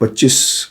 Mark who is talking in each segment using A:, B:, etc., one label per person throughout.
A: 25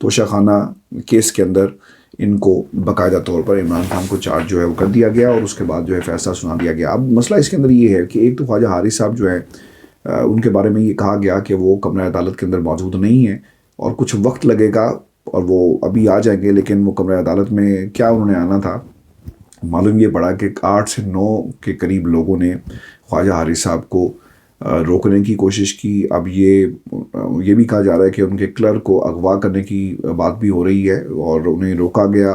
A: توشہ خانہ کیس کے اندر ان کو باقاعدہ طور پر عمران خان کو چارج جو ہے وہ کر دیا گیا اور اس کے بعد جو ہے فیصلہ سنا دیا گیا. اب مسئلہ اس کے اندر یہ ہے کہ ایک تو خواجہ حارث صاحب جو ہے ان کے بارے میں یہ کہا گیا کہ وہ کمرہ عدالت کے اندر موجود نہیں ہیں اور کچھ وقت لگے گا اور وہ ابھی آ جائیں گے، لیکن وہ کمرہ عدالت میں کیا انہوں نے آنا تھا، معلوم یہ پڑا کہ 8 سے 9 کے قریب لوگوں نے خواجہ حارث صاحب کو روکنے کی کوشش کی. اب یہ بھی کہا جا رہا ہے کہ ان کے کلرک کو اغوا کرنے کی بات بھی ہو رہی ہے اور انہیں روکا گیا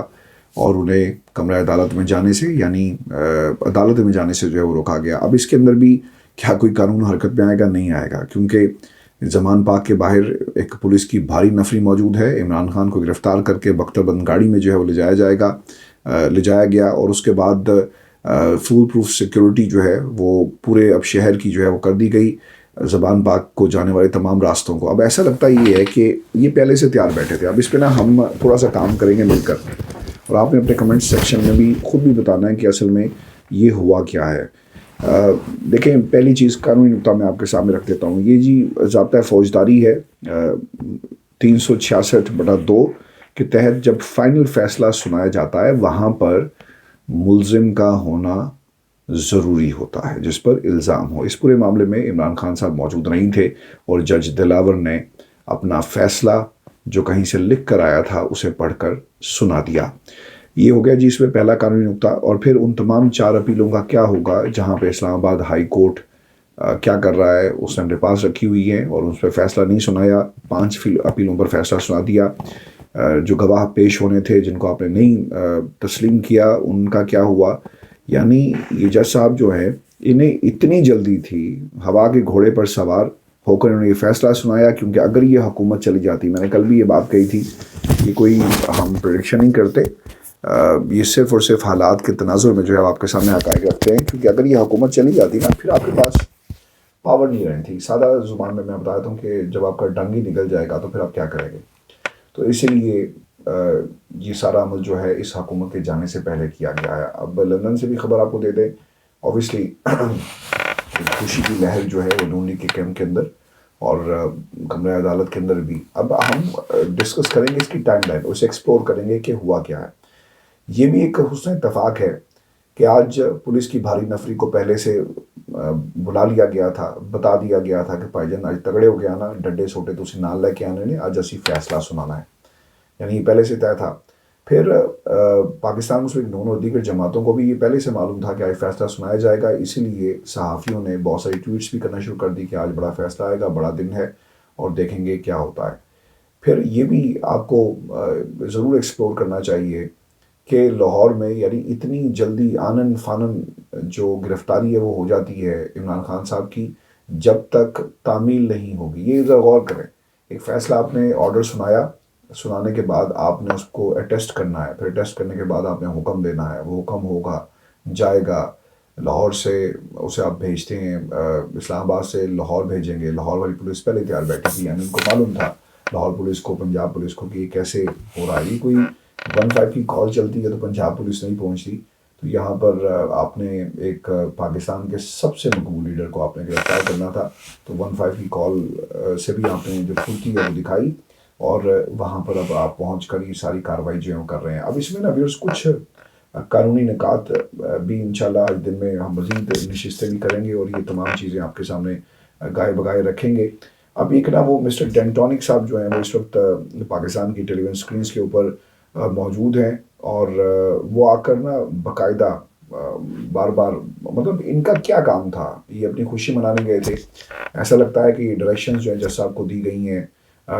A: اور انہیں کمرہ عدالت میں جانے سے، یعنی عدالت میں جانے سے جو ہے وہ روکا گیا. اب اس کے اندر بھی کیا کوئی قانون حرکت میں آئے گا؟ نہیں آئے گا، کیونکہ زمان پاک کے باہر ایک پولیس کی بھاری نفری موجود ہے. عمران خان کو گرفتار کر کے بختر بند گاڑی میں جو ہے وہ لے جایا گیا اور اس کے بعد فول پروف سیکیورٹی جو ہے وہ پورے اب شہر کی جو ہے وہ کر دی گئی، زبان پاک کو جانے والے تمام راستوں کو. اب ایسا لگتا یہ ہے کہ یہ پہلے سے تیار بیٹھے تھے. اب اس پہ نا ہم تھوڑا سا کام کریں گے مل کر، اور آپ نے اپنے کمنٹ سیکشن میں بھی خود بھی بتانا ہے کہ اصل میں یہ ہوا کیا ہے. دیکھیں، پہلی چیز قانونی نقطہ میں آپ کے سامنے رکھ دیتا ہوں. یہ جی ضابطۂ فوجداری ہے 366/2 کے تحت جب فائنل فیصلہ سنایا جاتا ہے وہاں پر ملزم کا ہونا ضروری ہوتا ہے جس پر الزام ہو. اس پورے معاملے میں عمران خان صاحب موجود نہیں تھے اور جج دلاور نے اپنا فیصلہ جو کہیں سے لکھ کر آیا تھا اسے پڑھ کر سنا دیا. یہ ہو گیا جی اس میں پہلا قانونی نقطہ. اور پھر ان تمام 4 اپیلوں کا کیا ہوگا جہاں پہ اسلام آباد ہائی کورٹ کیا کر رہا ہے، اس نے اپنے پاس رکھی ہوئی ہے اور اس پہ فیصلہ نہیں سنایا. 5 اپیلوں پر فیصلہ سنا دیا. جو گواہ پیش ہونے تھے جن کو آپ نے نہیں تسلیم کیا ان کا کیا ہوا؟ یعنی یہ جج صاحب جو ہے انہیں اتنی جلدی تھی، ہوا کے گھوڑے پر سوار ہو کر انہوں نے یہ فیصلہ سنایا، کیونکہ اگر یہ حکومت چلی جاتی، میں نے کل بھی یہ بات کہی تھی، یہ کوئی ہم پریڈکشن نہیں کرتے، یہ صرف اور صرف حالات کے تناظر میں جو ہے آپ کے سامنے حقائق رکھتے ہیں، کیونکہ اگر یہ حکومت چلی جاتی نا پھر آپ کے پاس پاور نہیں رہی تھی. سادہ زبان میں بتاتا ہوں کہ جب آپ کا ڈنگ ہی نکل جائے گا تو پھر آپ کیا کریں گے. تو اسی لیے یہ سارا عمل جو ہے اس حکومت کے جانے سے پہلے کیا گیا ہے. اب لندن سے بھی خبر آپ کو دے دیں، اوبیسلی خوشی کی لہر جو ہے وہ نون لیگ کے کیمپ کے اندر اور کمرہ عدالت کے اندر بھی. اب ہم ڈسکس کریں گے اس کی ٹائم لائن، اسے ایکسپلور کریں گے کہ ہوا کیا ہے. یہ بھی ایک حسن اتفاق ہے کہ آج پولیس کی بھاری نفری کو پہلے سے بلا لیا گیا تھا، بتا دیا گیا تھا کہ بھائی جان آج تگڑے ہو گیا نا، ڈنڈے سوٹے تو اسے نال لے کے آنے نے، آج اسی فیصلہ سنانا ہے. یعنی یہ پہلے سے طے تھا. پھر پاکستان مسلم نون اور دیگر جماعتوں کو بھی یہ پہلے سے معلوم تھا کہ آج فیصلہ سنایا جائے گا، اسی لیے صحافیوں نے بہت ساری ٹویٹس بھی کرنا شروع کر دی کہ آج بڑا فیصلہ آئے گا، بڑا دن ہے اور دیکھیں گے کیا ہوتا ہے. پھر یہ بھی آپ کو ضرور ایکسپلور کرنا چاہیے کہ لاہور میں یعنی اتنی جلدی آنن فانن جو گرفتاری ہے وہ ہو جاتی ہے عمران خان صاحب کی، جب تک تعمیل نہیں ہوگی. یہ ذرا غور کریں، ایک فیصلہ آپ نے آرڈر سنانے کے بعد آپ نے اس کو اٹیسٹ کرنا ہے، پھر اٹیسٹ کرنے کے بعد آپ نے حکم دینا ہے، وہ حکم ہوگا، جائے گا لاہور سے، اسے آپ بھیجتے ہیں اسلام آباد سے لاہور بھیجیں گے. لاہور والی پولیس پہلے تیار بیٹھی تھی، یعنی ان کو معلوم تھا لاہور پولیس کو، پنجاب پولیس کو کہ یہ کیسے ہو رہا ہے. یہ کوئی 15 کی کال چلتی ہے تو پنجاب پولیس نہیں پہنچتی. تو یہاں پر آپ نے ایک پاکستان کے سب سے مقبول لیڈر کو آپ نے گرفتار کرنا تھا، تو 15 کی کال سے بھی آپ نے جو پھرتی ہے وہ دکھائی اور وہاں پر اب آپ پہنچ کر یہ ساری کارروائی جو کر رہے ہیں. اب اس میں نا ویورز کچھ قانونی نکات بھی انشاءاللہ آج دن میں ہم مزید نشستیں بھی کریں گے اور یہ تمام چیزیں آپ کے سامنے گائے بگائے رکھیں گے. اب ایک نا وہ مسٹر ڈینٹونک صاحب جو ہیں وہ اس وقت پاکستان کی ٹیلی ویژن اسکرینس کے اوپر موجود ہیں اور وہ آ کر نا باقاعدہ بار بار، مطلب ان کا کیا کام تھا، یہ اپنی خوشی منانے گئے تھے. ایسا لگتا ہے کہ یہ ڈائریکشنز جو ہیں جج صاحب کو دی گئی ہیں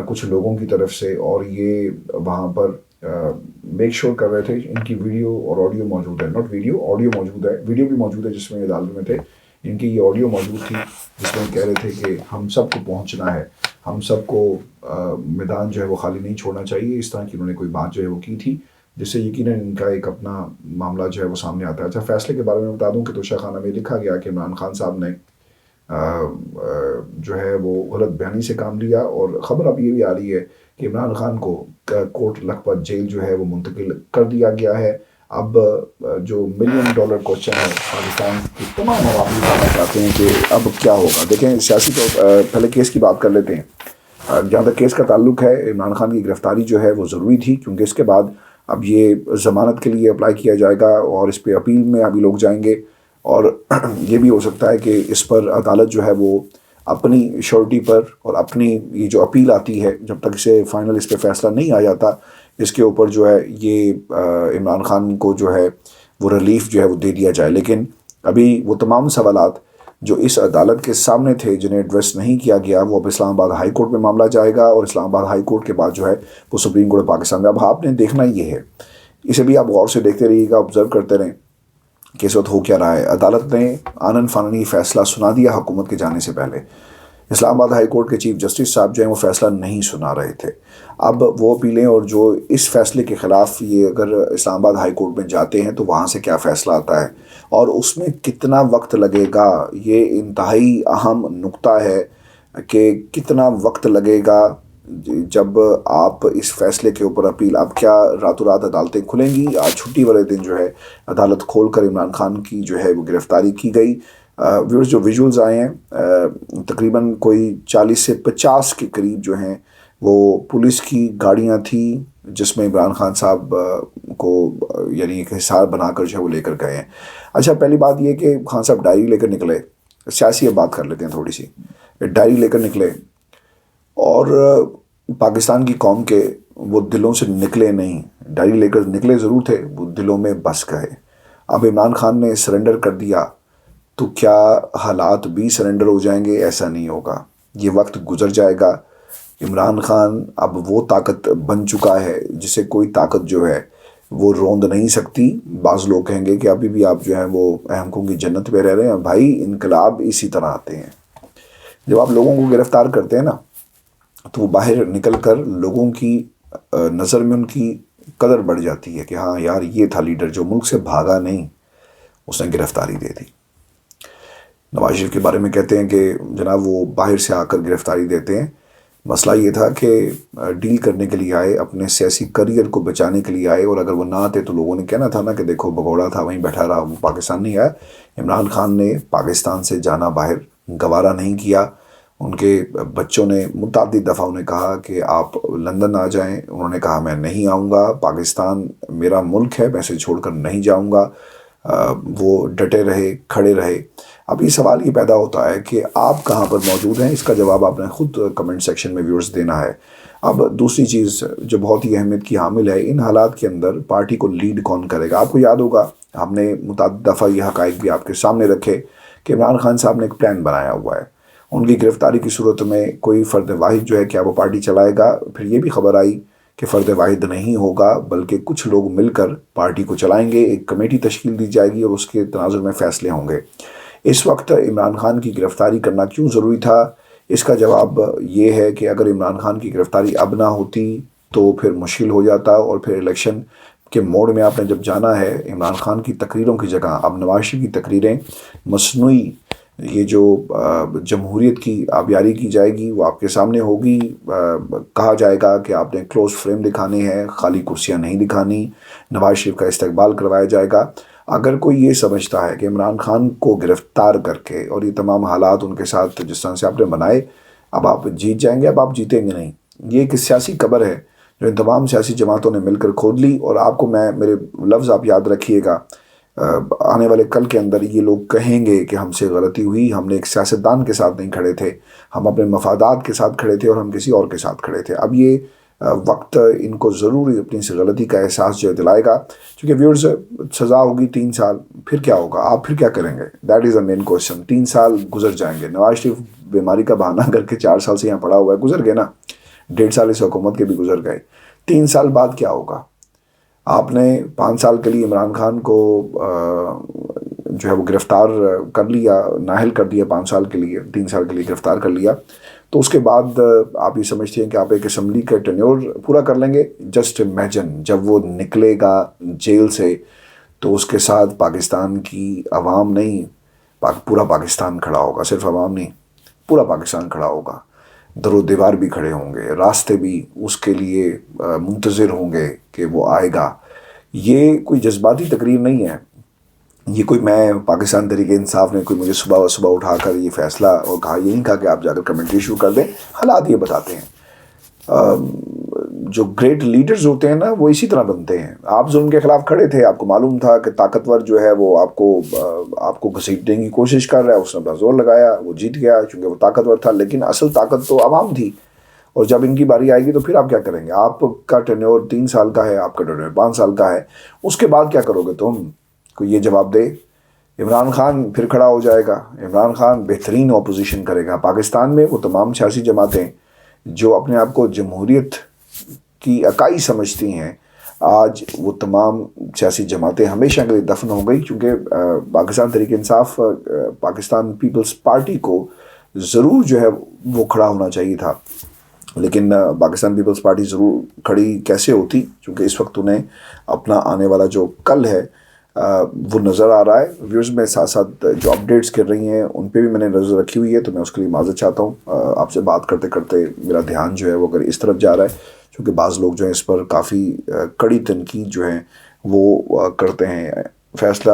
A: کچھ لوگوں کی طرف سے، اور یہ وہاں پر میک شور کر رہے تھے. ان کی ویڈیو اور آڈیو موجود ہے، ناٹ ویڈیو، آڈیو موجود ہے، ویڈیو بھی موجود ہے جس میں عدالت میں تھے. ان کی یہ آڈیو موجود تھی جس میں کہہ رہے تھے کہ ہم سب کو پہنچنا ہے، ہم سب کو میدان جو ہے وہ خالی نہیں چھوڑنا چاہیے. اس طرح کی انہوں نے کوئی بات جو ہے وہ کی تھی جس سے یقیناً ان کا ایک اپنا معاملہ جو ہے وہ سامنے آتا ہے. اچھا، فیصلے کے بارے میں بتا دوں کہ توشہ خانہ میں لکھا گیا کہ عمران خان صاحب نے جو ہے وہ غلط بیانی سے کام لیا، اور خبر اب یہ بھی آ رہی ہے کہ عمران خان کو کوٹ لکھپت جیل جو ہے وہ منتقل کر دیا گیا ہے. اب جو $1 ملین کوشچن ہے، پاکستان کے تمام عوام جاننا چاہتے ہیں کہ اب کیا ہوگا. دیکھیں، سیاسی طور پہلے کیس کی بات کر لیتے ہیں. جہاں تک کیس کا تعلق ہے، عمران خان کی گرفتاری جو ہے وہ ضروری تھی، کیونکہ اس کے بعد اب یہ ضمانت کے لیے اپلائی کیا جائے گا اور اس پہ اپیل میں ابھی لوگ جائیں گے، اور یہ بھی ہو سکتا ہے کہ اس پر عدالت جو ہے وہ اپنی شورٹی پر اور اپنی یہ جو اپیل آتی ہے، جب تک اسے فائنل اس پہ فیصلہ نہیں آ جاتا، اس کے اوپر جو ہے یہ عمران خان کو جو ہے وہ ریلیف جو ہے وہ دے دیا جائے۔ لیکن ابھی وہ تمام سوالات جو اس عدالت کے سامنے تھے جنہیں ایڈریس نہیں کیا گیا، وہ اب اسلام آباد ہائی کورٹ میں معاملہ جائے گا، اور اسلام آباد ہائی کورٹ کے بعد جو ہے وہ سپریم کورٹ پاکستان میں۔ اب آپ نے دیکھنا یہ ہے، اسے بھی آپ غور سے دیکھتے رہیے گا، آبزرو کرتے رہیں کہ اس وقت ہو کیا رہا ہے۔ عدالت نے آنن فانن فیصلہ سنا دیا حکومت کے جانے سے پہلے۔ اسلام آباد ہائی کورٹ کے چیف جسٹس صاحب جو ہیں وہ فیصلہ نہیں سنا رہے تھے۔ اب وہ اپیلیں اور جو اس فیصلے کے خلاف یہ اگر اسلام آباد ہائی کورٹ میں جاتے ہیں تو وہاں سے کیا فیصلہ آتا ہے اور اس میں کتنا وقت لگے گا، یہ انتہائی اہم نقطہ ہے کہ کتنا وقت لگے گا جب آپ اس فیصلے کے اوپر اپیل۔ اب کیا راتوں رات عدالتیں کھلیں گی؟ آج چھٹی والے دن جو ہے عدالت کھول کر عمران خان کی جو ہے وہ گرفتاری کی گئی۔ ویورز جو ویژولز آئے ہیں، تقریباً کوئی 40 سے 50 کے قریب جو ہیں وہ پولیس کی گاڑیاں تھیں جس میں عمران خان صاحب کو یعنی ایک حصار بنا کر جو ہے وہ لے کر گئے ہیں۔ اچھا، پہلی بات یہ کہ خان صاحب ڈائری لے کر نکلے، سیاسی اب بات کر لیتے ہیں تھوڑی سی۔ ڈائری لے کر نکلے اور پاکستان کی قوم کے وہ دلوں سے نکلے نہیں، ڈائری لے کر نکلے ضرور تھے، وہ دلوں میں بس گئے۔ اب عمران خان نے سرنڈر کر دیا تو کیا حالات بھی سرنڈر ہو جائیں گے؟ ایسا نہیں ہوگا، یہ وقت گزر جائے گا۔ عمران خان اب وہ طاقت بن چکا ہے جسے کوئی طاقت جو ہے وہ روند نہیں سکتی۔ بعض لوگ کہیں گے کہ ابھی بھی آپ جو ہیں وہ اہم کو کی جنت میں رہ رہے ہیں۔ بھائی، انقلاب اسی طرح آتے ہیں، جب آپ لوگوں کو گرفتار کرتے ہیں نا تو وہ باہر نکل کر لوگوں کی نظر میں ان کی قدر بڑھ جاتی ہے کہ ہاں یار، یہ تھا لیڈر جو ملک سے بھاگا نہیں، اس نے گرفتاری دے دی۔ نواز شریف کے بارے میں کہتے ہیں کہ جناب وہ باہر سے آ کر گرفتاری دیتے ہیں۔ مسئلہ یہ تھا کہ ڈیل کرنے کے لیے آئے، اپنے سیاسی کریئر کو بچانے کے لیے آئے، اور اگر وہ نہ آتے تو لوگوں نے کہنا تھا نا کہ دیکھو بھگوڑا تھا وہیں بیٹھا رہا، وہ پاکستان نہیں آیا۔ عمران خان نے پاکستان سے جانا باہر گوارا نہیں کیا۔ ان کے بچوں نے متعدد دفعہ انہیں کہا کہ آپ لندن آ جائیں، انہوں نے کہا میں نہیں آؤں گا، پاکستان میرا ملک ہے، میں اسے چھوڑ کر نہیں جاؤں گا۔ وہ ڈٹے رہے، کھڑے رہے۔ اب یہ سوال یہ پیدا ہوتا ہے کہ آپ کہاں پر موجود ہیں؟ اس کا جواب آپ نے خود کمنٹ سیکشن میں ویورز دینا ہے۔ اب دوسری چیز جو بہت ہی اہمیت کی حامل ہے، ان حالات کے اندر پارٹی کو لیڈ کون کرے گا؟ آپ کو یاد ہوگا ہم نے متعدد دفعہ یہ حقائق بھی آپ کے سامنے رکھے کہ عمران خان صاحب نے ایک پلان بنایا ہوا ہے۔ ان کی گرفتاری کی صورت میں کوئی فرد واحد جو ہے کیا وہ پارٹی چلائے گا؟ پھر یہ بھی خبر آئی کہ فرد واحد نہیں ہوگا بلکہ کچھ لوگ مل کر پارٹی کو چلائیں گے، ایک کمیٹی تشکیل دی جائے گی اور اس کے تناظر میں فیصلے ہوں گے۔ اس وقت عمران خان کی گرفتاری کرنا کیوں ضروری تھا؟ اس کا جواب یہ ہے کہ اگر عمران خان کی گرفتاری اب نہ ہوتی تو پھر مشکل ہو جاتا، اور پھر الیکشن کے موڈ میں آپ نے جب جانا ہے، عمران خان کی تقریروں کی جگہ اب نواز شریف کی تقریریں مصنوعی یہ جو جمہوریت کی آبیاری کی جائے گی وہ آپ کے سامنے ہوگی۔ کہا جائے گا کہ آپ نے کلوز فریم دکھانے ہیں، خالی کرسیاں نہیں دکھانی، نواز شریف کا استقبال کروایا جائے گا۔ اگر کوئی یہ سمجھتا ہے کہ عمران خان کو گرفتار کر کے اور یہ تمام حالات ان کے ساتھ جس طرح سے آپ نے بنائے اب آپ جیت جائیں گے، اب آپ جیتیں گے نہیں۔ یہ ایک سیاسی قبر ہے جو ان تمام سیاسی جماعتوں نے مل کر کھود لی، اور آپ کو میں میرے لفظ آپ یاد رکھیے گا، آنے والے کل کے اندر یہ لوگ کہیں گے کہ ہم سے غلطی ہوئی، ہم نے ایک سیاستدان کے ساتھ نہیں کھڑے تھے، ہم اپنے مفادات کے ساتھ کھڑے تھے اور ہم کسی اور کے ساتھ کھڑے تھے۔ اب یہ وقت ان کو ضروری اپنی سے غلطی کا احساس جو دلائے گا، چونکہ ویورز سزا ہوگی 3 سال، پھر کیا ہوگا؟ آپ پھر کیا کریں گے؟ That is a main question. 3 سال گزر جائیں گے، نواز شریف بیماری کا بہانہ کر کے 4 سال سے یہاں پڑا ہوا ہے، گزر گئے نا، 1.5 سال اس حکومت کے بھی گزر گئے۔ 3 سال بعد کیا ہوگا؟ آپ نے 5 سال کے لیے عمران خان کو جو ہے وہ گرفتار کر لیا، نااہل کر دیا 5 سال کے لیے، 3 سال کے لیے گرفتار کر لیا، تو اس کے بعد آپ یہ سمجھتے ہیں کہ آپ ایک اسمبلی کا ٹینیور پورا کر لیں گے؟ جسٹ امیجن جب وہ نکلے گا جیل سے تو اس کے ساتھ پاکستان کی عوام نہیں، پورا پاکستان کھڑا ہوگا، صرف عوام نہیں، پورا پاکستان کھڑا ہوگا، در و دیوار بھی کھڑے ہوں گے، راستے بھی اس کے لیے منتظر ہوں گے کہ وہ آئے گا۔ یہ کوئی جذباتی تقریر نہیں ہے، یہ کوئی میں پاکستان تحریک انصاف نے کوئی مجھے صبح اٹھا کر یہ فیصلہ اور کہا، یہ نہیں کہا کہ آپ جا کر کمنٹری شروع کر دیں، حالات یہ بتاتے ہیں۔ جو گریٹ لیڈرز ہوتے ہیں نا وہ اسی طرح بنتے ہیں. آپ ظلم کے خلاف کھڑے تھے, آپ کو معلوم تھا کہ طاقتور جو ہے وہ آپ کو گھسیٹنے کی کوشش کر رہا ہے, اس نے اپنا زور لگایا, وہ جیت گیا چونکہ وہ طاقتور تھا, لیکن اصل طاقت تو عوام تھی. اور جب ان کی باری آئے گی تو پھر آپ کیا کریں گے؟ آپ کا ٹینیور 3 سال کا ہے, آپ کا ٹینیور 5 سال کا ہے, اس کے بعد کیا کرو گے تم؟ کوئی یہ جواب دے. عمران خان پھر کھڑا ہو جائے گا, عمران خان بہترین اپوزیشن کرے گا. پاکستان میں وہ تمام سیاسی جماعتیں جو اپنے آپ کو جمہوریت کی اکائی سمجھتی ہیں, آج وہ تمام سیاسی جماعتیں ہمیشہ کے لیے دفن ہو گئی, کیونکہ پاکستان تحریک انصاف, پاکستان پیپلز پارٹی کو ضرور جو ہے وہ کھڑا ہونا چاہیے تھا. لیکن پاکستان پیپلز پارٹی ضرور کھڑی کیسے ہوتی, چونکہ اس وقت انہیں اپنا آنے والا جو کل ہے وہ نظر آ رہا ہے. ویورز میں ساتھ ساتھ جو اپڈیٹس کر رہی ہیں ان پہ بھی میں نے نظر رکھی ہوئی ہے, تو میں اس کے لیے معذرت چاہتا ہوں. آپ سے بات کرتے کرتے میرا دھیان جو ہے وہ اگر اس طرف جا رہا ہے, کیونکہ بعض لوگ جو ہیں اس پر کافی کڑی تنقید جو ہیں وہ کرتے ہیں. فیصلہ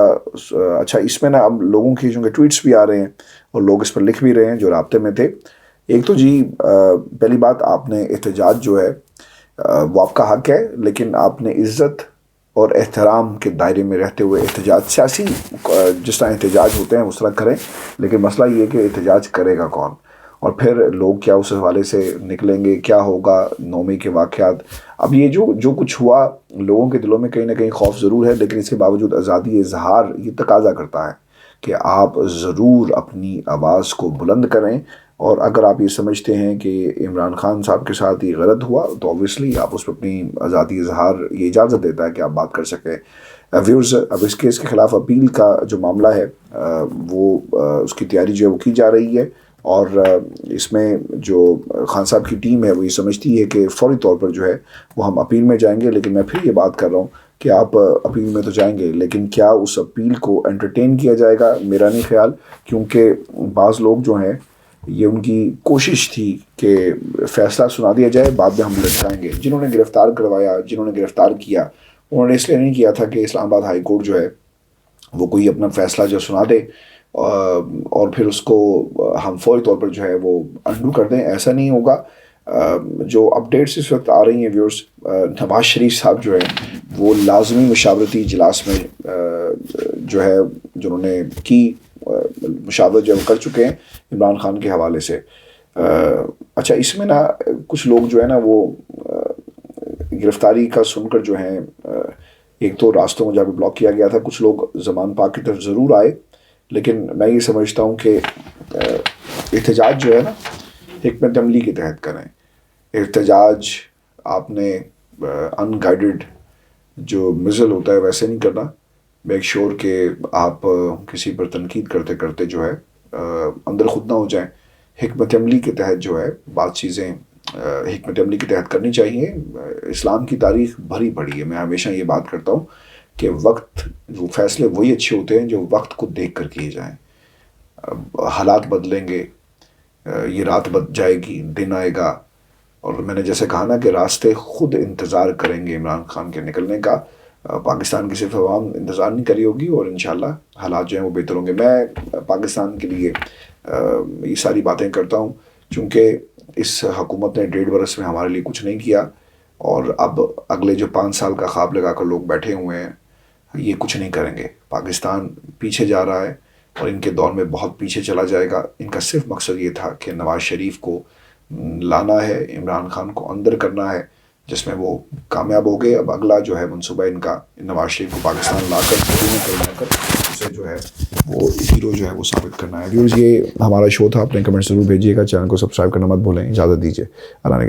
A: اچھا, اس میں نا اب لوگوں کی چونکہ ٹویٹس بھی آ رہے ہیں اور لوگ اس پر لکھ بھی رہے ہیں جو رابطے میں تھے. ایک تو جی پہلی بات, آپ نے احتجاج جو ہے وہ آپ کا حق ہے, لیکن آپ نے عزت اور احترام کے دائرے میں رہتے ہوئے احتجاج, سیاسی جس طرح احتجاج ہوتے ہیں اس طرح کریں, لیکن مسئلہ یہ ہے کہ احتجاج کرے گا کون, اور پھر لوگ کیا اس حوالے سے نکلیں گے, کیا ہوگا 9 مئی کے واقعات. اب یہ جو کچھ ہوا, لوگوں کے دلوں میں کہیں نہ کہیں خوف ضرور ہے, لیکن اس کے باوجود آزادی اظہار یہ تقاضا کرتا ہے کہ آپ ضرور اپنی آواز کو بلند کریں. اور اگر آپ یہ سمجھتے ہیں کہ عمران خان صاحب کے ساتھ یہ غلط ہوا, تو اوبویسلی آپ اس پہ اپنی آزادی اظہار یہ اجازت دیتا ہے کہ آپ بات کر سکیں. ویورز, اب اس کیس کے خلاف اپیل کا جو معاملہ ہے وہ اس کی تیاری جو ہے وہ کی جا رہی ہے, اور اس میں جو خان صاحب کی ٹیم ہے وہ یہ سمجھتی ہے کہ فوری طور پر جو ہے وہ ہم اپیل میں جائیں گے. لیکن میں پھر یہ بات کر رہا ہوں کہ آپ اپیل میں تو جائیں گے, لیکن کیا اس اپیل کو انٹرٹین کیا جائے گا؟ میرا نہیں خیال, کیونکہ بعض لوگ جو ہیں یہ ان کی کوشش تھی کہ فیصلہ سنا دیا جائے, بعد میں ہم لٹکائیں گے. جنہوں نے گرفتار کروایا, جنہوں نے گرفتار کیا, انہوں نے اس لیے نہیں کیا تھا کہ اسلام آباد ہائی کورٹ جو ہے وہ کوئی اپنا فیصلہ جو سنا دے اور پھر اس کو ہم فوری طور پر جو ہے وہ انڈو کر دیں. ایسا نہیں ہوگا. جو اپڈیٹس اس وقت آ رہی ہیں ویورز, نواز شریف صاحب جو ہے وہ لازمی مشاورتی اجلاس میں جو ہے جنہوں نے کی مشاورت جو کر چکے ہیں عمران خان کے حوالے سے. اچھا, اس میں نا کچھ لوگ جو ہے نا وہ گرفتاری کا سن کر جو ہیں, ایک تو راستوں میں جا کے بلاک کیا گیا تھا, کچھ لوگ زمان پاک کی طرف ضرور آئے, لیکن میں یہ سمجھتا ہوں کہ احتجاج جو ہے نا حکمت عملی کے تحت کریں. احتجاج آپ نے ان گائیڈڈ جو مزل ہوتا ہے ویسے نہیں کرنا. میک شور کہ آپ کسی پر تنقید کرتے کرتے جو ہے اندر خود نہ ہو جائیں. حکمت عملی کے تحت جو ہے بات چیزیں حکمت عملی کے تحت کرنی چاہیے. اسلام کی تاریخ بھری پڑی ہے. میں ہمیشہ یہ بات کرتا ہوں کہ وقت وہ فیصلے وہی اچھے ہوتے ہیں جو وقت کو دیکھ کر کیے جائیں. حالات بدلیں گے, یہ رات بد جائے گی, دن آئے گا, اور میں نے جیسے کہا نا کہ راستے خود انتظار کریں گے عمران خان کے نکلنے کا. پاکستان کی صرف عوام انتظار نہیں کری ہوگی, اور انشاءاللہ حالات جو ہیں وہ بہتر ہوں گے. میں پاکستان کے لیے یہ ساری باتیں کرتا ہوں چونکہ اس حکومت نے 1.5 برس میں ہمارے لیے کچھ نہیں کیا, اور اب اگلے جو 5 سال کا خواب لگا کر لوگ بیٹھے ہوئے ہیں یہ کچھ نہیں کریں گے. پاکستان پیچھے جا رہا ہے اور ان کے دور میں بہت پیچھے چلا جائے گا. ان کا صرف مقصد یہ تھا کہ نواز شریف کو لانا ہے, عمران خان کو اندر کرنا ہے, جس میں وہ کامیاب ہو گئے. اب اگلا جو ہے منصوبہ ان کا نواز شریف کو پاکستان لا کر اسے جو ہے وہ ہیرو جو ہے وہ ثابت کرنا ہے. ویورز, یہ ہمارا شو تھا. اپنے کمنٹس ضرور بھیجیے گا. چینل کو سبسکرائب کرنا مت بھولیں. اجازت دیجیے. اللہ نے